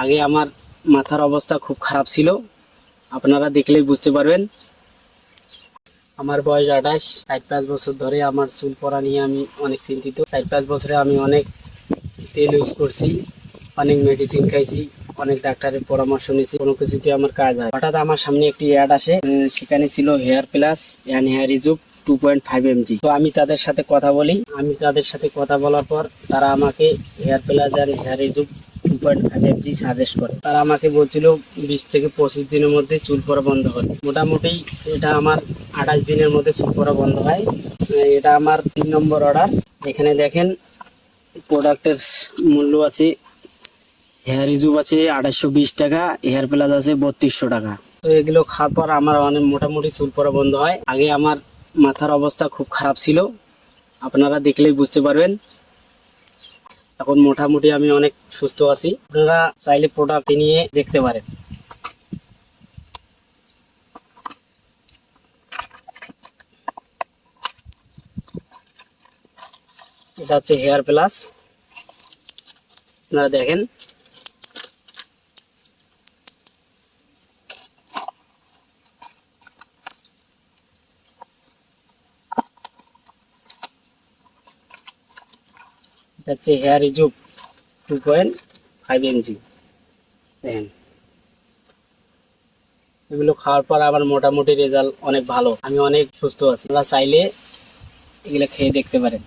আগে আমার মাথার অবস্থা খুব খারাপ ছিল, আপনারা দেখলেই বুঝতে পারবেন। আমার বয়স 28, 4-5 বছর ধরে আমার চুল পড়া নিয়ে আমি অনেক চিন্তিত। 4-5 বছরে আমি অনেক তেল ইউজ করছি, অনেক মেডিসিন খাইছি, অনেক ডাক্তারের পরামর্শ নিয়েছি, কোনো কিছুতে আমার কাজ হয়। হঠাৎ আমার সামনে একটি অ্যাড আসে, সেখানে ছিল hair plus and hair rejuv 2.5 mg। তো আমি তাদের সাথে কথা বলি। তাদের সাথে কথা বলার পর তারা আমাকে hair plus and hair rejuv 2.5 mg suggest করে। তারা আমাকে বলছিল 20 থেকে 25 দিনের মধ্যে চুল পড়া বন্ধ হবে। মোটামুটি এটা আমার 28 দিনের মধ্যে চুল পড়া বন্ধ হয়। এটা আমার 3 নম্বর অর্ডার। এখানে দেখেন প্রোডাক্টের মূল্য আছে, হেয়ার রিজুভ আছে 2820 টাকা, হেয়ার প্লাস আছে 3200 টাকা। তো এগুলো খাওয়ার পর আমার অনেক মোটামুটি চুল পড়া বন্ধ হয়। আগে আমার মাথার অবস্থা খুব খারাপ ছিল, আপনারা দেখলেই বুঝতে পারবেন। এখন মোটামুটি আমি অনেক সুস্থ আছি। আপনারা চাইলে প্রোডাক্ট নিয়ে দেখতে পারেন। এটা হচ্ছে হেয়ার প্লাস, আপনারা দেখেন। এটা হচ্ছে হেয়ার রিজুভ 2.5 mg। দেখেন, এগুলো খাওয়ার পর আমার মোটামুটি রেজাল্ট অনেক ভালো, আমি অনেক সুস্থ আছি। আপনারা চাইলে এগুলো খেয়ে দেখতে পারেন।